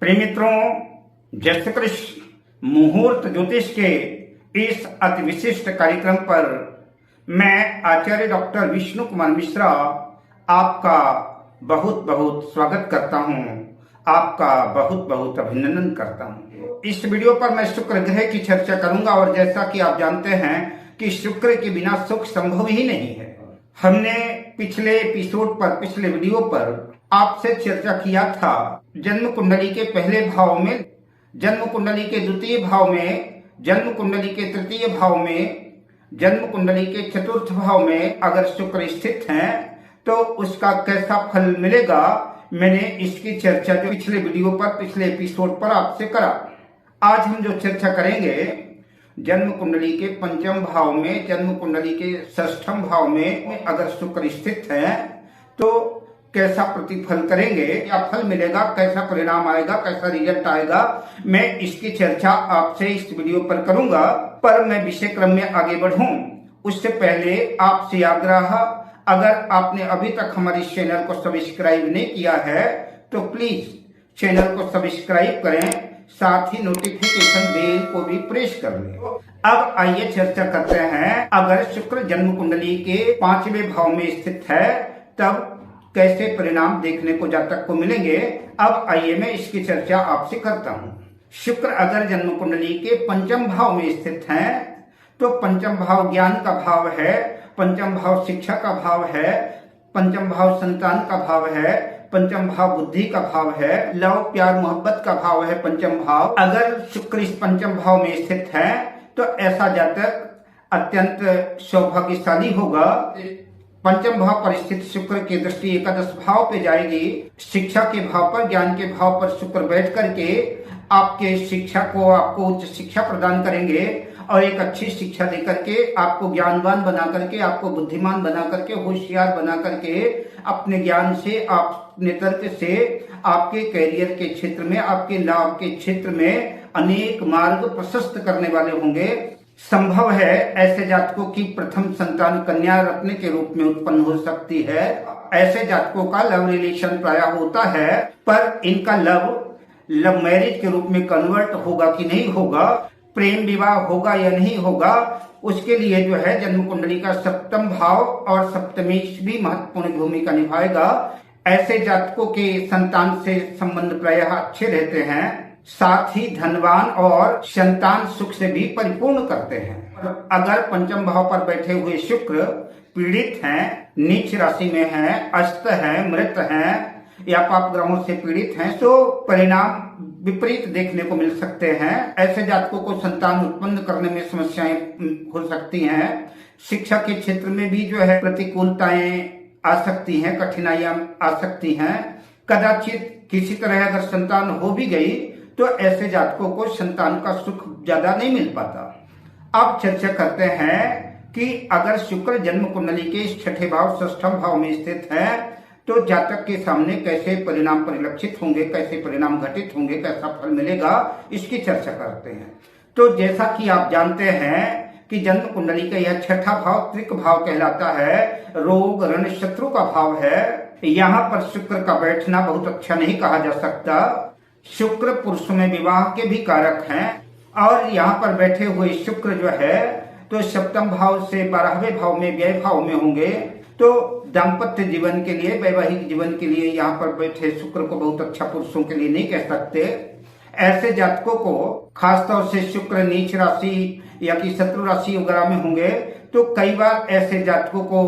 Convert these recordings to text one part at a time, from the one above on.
प्रिय मित्रों, जय श्री कृष्ण। मुहूर्त ज्योतिष के इस अति विशिष्ट कार्यक्रम पर मैं आचार्य डॉक्टर विष्णु कुमार मिश्रा आपका बहुत बहुत स्वागत करता हूं, आपका बहुत बहुत अभिनंदन करता हूं। इस वीडियो पर मैं शुक्र ग्रह की चर्चा करूंगा और जैसा कि आप जानते हैं कि शुक्र के बिना सुख संभव ही नहीं है। हमने पिछले एपिसोड पर, पिछले वीडियो पर आपसे चर्चा किया था जन्म कुंडली के पहले भाव में, जन्म कुंडली के द्वितीय भाव में, जन्म कुंडली के तृतीय भाव में, जन्म कुंडली के चतुर्थ भाव में अगर शुक्र स्थित हैं तो उसका कैसा फल मिलेगा। मैंने इसकी चर्चा जो पिछले वीडियो पर, पिछले एपिसोड पर आपसे करा। आज हम जो चर्चा करेंगे जन्म कुंडली के पंचम भाव में, जन्म कुंडली के षष्ठम भाव में अगर शुक्र स्थित है तो कैसा प्रतिफल करेंगे, क्या फल मिलेगा, कैसा परिणाम आएगा, कैसा रिजल्ट आएगा, मैं इसकी चर्चा आपसे इस वीडियो पर करूंगा। पर मैं विषय क्रम में आगे बढ़ूं उससे पहले आपसे आग्रह, अगर आपने अभी तक हमारे चैनल को सब्सक्राइब नहीं किया है तो प्लीज चैनल को सब्सक्राइब करें, साथ ही नोटिफिकेशन बेल को भी प्रेस कर लें। अब आइए चर्चा करते हैं, अगर शुक्र जन्म कुंडली के पांचवें भाव में स्थित है तब कैसे परिणाम देखने को जातक को मिलेंगे। अब आइए मैं इसकी चर्चा आपसे करता हूं। शुक्र अगर जन्म कुंडली के पंचम भाव में स्थित है तो पंचम भाव ज्ञान का भाव है, पंचम भाव शिक्षा का भाव है, पंचम भाव संतान का भाव है, पंचम भाव बुद्धि का भाव है, लव प्यार मोहब्बत का भाव है पंचम भाव। अगर शुक्र इस पंचम भाव में स्थित है तो ऐसा जातक अत्यंत सौभाग्यशाली होगा। पंचम भाव पर स्थित शुक्र की दृष्टि एकादश भाव पे जाएगी। शिक्षा के भाव पर, ज्ञान के भाव पर शुक्र बैठ करके आपके शिक्षा को, आपको उच्च शिक्षा प्रदान करेंगे और एक अच्छी शिक्षा देकर के आपको ज्ञानवान बना करके, आपको बुद्धिमान बना करके, होशियार बना करके अपने ज्ञान से, अपने तर्क से आपके कैरियर के क्षेत्र में, आपके लाभ के क्षेत्र में अनेक मार्ग प्रशस्त करने वाले होंगे। संभव है ऐसे जातकों की प्रथम संतान कन्या रत्न के रूप में उत्पन्न हो सकती है। ऐसे जातकों का लव रिलेशन प्रायः होता है, पर इनका लव मैरिज के रूप में कन्वर्ट होगा कि नहीं होगा, प्रेम विवाह होगा या नहीं होगा, उसके लिए जो है जन्म कुंडली का सप्तम भाव और सप्तमी भी महत्वपूर्ण भूमिका निभाएगा। ऐसे जातकों के संतान से संबंध प्रायः अच्छे रहते हैं, साथ ही धनवान और संतान सुख से भी परिपूर्ण करते हैं। अगर पंचम भाव पर बैठे हुए शुक्र पीड़ित हैं, नीच राशि में हैं, अस्त हैं, मृत हैं या पाप ग्रहों से पीड़ित हैं तो परिणाम विपरीत देखने को मिल सकते हैं। ऐसे जातकों को संतान उत्पन्न करने में समस्याएं हो सकती हैं। शिक्षा के क्षेत्र में भी जो है प्रतिकूलताएं आ सकती हैं, कठिनाइयां आ सकती हैं। कदाचित किसी तरह अगर संतान हो भी गई तो ऐसे जातकों को संतान का सुख ज्यादा नहीं मिल पाता। अब चर्चा करते हैं कि अगर शुक्र जन्म कुंडली के छठे भाव, षष्ठम भाव में स्थित है तो जातक के सामने कैसे परिणाम परिलक्षित होंगे, कैसे परिणाम घटित होंगे, कैसा फल मिलेगा, इसकी चर्चा करते हैं। तो जैसा कि आप जानते हैं कि जन्म कुंडली का यह छठा भाव त्रिक भाव कहलाता है, रोग ऋण शत्रु का भाव है। यहाँ पर शुक्र का बैठना बहुत अच्छा नहीं कहा जा सकता। शुक्र पुरुषों में विवाह के भी कारक हैं और यहाँ पर बैठे हुए शुक्र जो है तो सप्तम भाव से 12वें भाव में, व्यय भाव में होंगे तो दाम्पत्य जीवन के लिए, वैवाहिक जीवन के लिए यहाँ पर बैठे शुक्र को बहुत अच्छा पुरुषों के लिए नहीं कह सकते। ऐसे जातकों को खासतौर से शुक्र नीच राशि या कि शत्रु राशि वगैरह में होंगे तो कई बार ऐसे जातकों को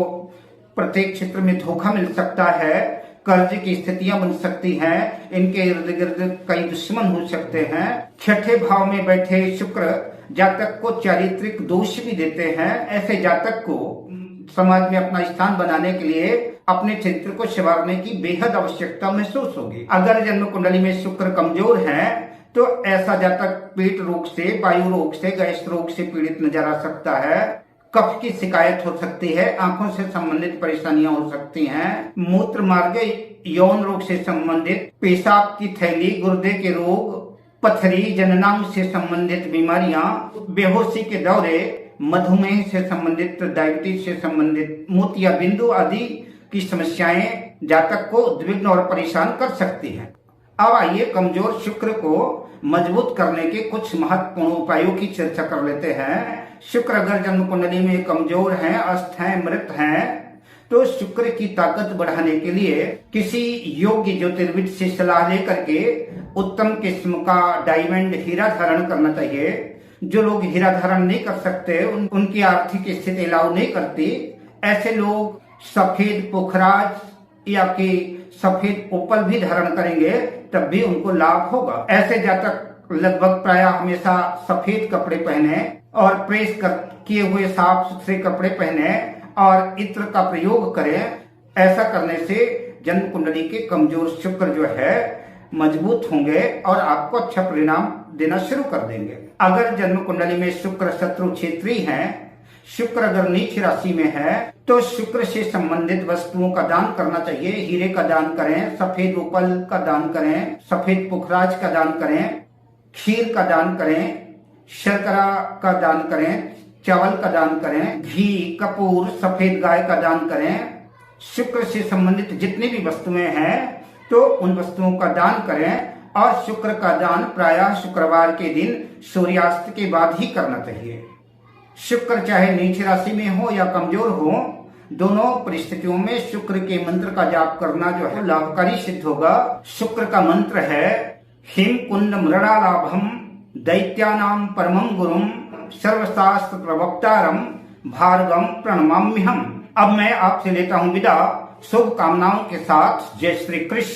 प्रत्येक क्षेत्र में धोखा मिल सकता है, कर्ज की स्थितियां बन सकती हैं, इनके इर्द गिर्द कई दुश्मन हो सकते हैं। छठे भाव में बैठे शुक्र जातक को चारित्रिक दोष भी देते हैं। ऐसे जातक को समाज में अपना स्थान बनाने के लिए अपने चरित्र को संवारने की बेहद आवश्यकता महसूस होगी। अगर जन्म कुंडली में शुक्र कमजोर है तो ऐसा जातक पेट रोग से, वायु रोग से, गैस रोग से पीड़ित नजर आ सकता है। कफ की शिकायत हो सकती है, आंखों से संबंधित परेशानियां हो सकती हैं, मूत्र मार्ग यौन रोग से संबंधित, पेशाब की थैली, गुर्दे के रोग, पथरी, जननांग से संबंधित बीमारियां, बेहोशी के दौरे, मधुमेह से संबंधित, डायबिटीज से संबंधित, मोतिया बिंदु आदि की समस्याएं जातक को उद्विग्न और परेशान कर सकती हैं। अब आइए कमजोर शुक्र को मजबूत करने के कुछ महत्वपूर्ण उपायों की चर्चा कर लेते हैं। शुक्र अगर जन्म कुंडली में कमजोर है, अस्त है, मृत है, तो शुक्र की ताकत बढ़ाने के लिए किसी योग्य ज्योतिर्विद से सलाह लेकर के उत्तम किस्म का डायमंड हीरा धारण करना चाहिए। जो लोग हीरा धारण नहीं कर सकते, उनकी आर्थिक स्थिति अलाउ नहीं करती, ऐसे लोग सफेद पुखराज या कि सफेद ओपल भी धारण करेंगे, तब भी उनको लाभ होगा। ऐसे जातक लगभग प्राय हमेशा सफेद कपड़े पहने और प्रेस किए हुए साफ सुथरे कपड़े पहने और इत्र का प्रयोग करें। ऐसा करने से जन्म कुंडली के कमजोर शुक्र जो है मजबूत होंगे और आपको अच्छा परिणाम देना शुरू कर देंगे। अगर जन्म कुंडली में शुक्र शत्रु क्षेत्री है, शुक्र अगर नीच राशि में है, तो शुक्र से संबंधित वस्तुओं का दान करना चाहिए। हीरे का दान करें, सफेद उपल का दान करें, सफेद पुखराज का दान करें, खीर का दान करें, शर्करा का दान करें, चावल का दान करें, घी, कपूर, सफेद गाय का दान करें। शुक्र से संबंधित जितनी भी वस्तुएं हैं तो उन वस्तुओं का दान करें और शुक्र का दान प्रायः शुक्रवार के दिन सूर्यास्त के बाद ही करना चाहिए। शुक्र चाहे नीच राशि में हो या कमजोर हो, दोनों परिस्थितियों में शुक्र के मंत्र का जाप करना जो है लाभकारी सिद्ध होगा। शुक्र का मंत्र है हिम कुंड मृणालाभम दैत्यानाम परमं गुरुम सर्वशास्त्र प्रवक्तारम भार्गम प्रणमाम्यहम्। अब मैं आपसे लेता हूं विदा शुभ कामनाओं के साथ। जय श्री कृष्ण।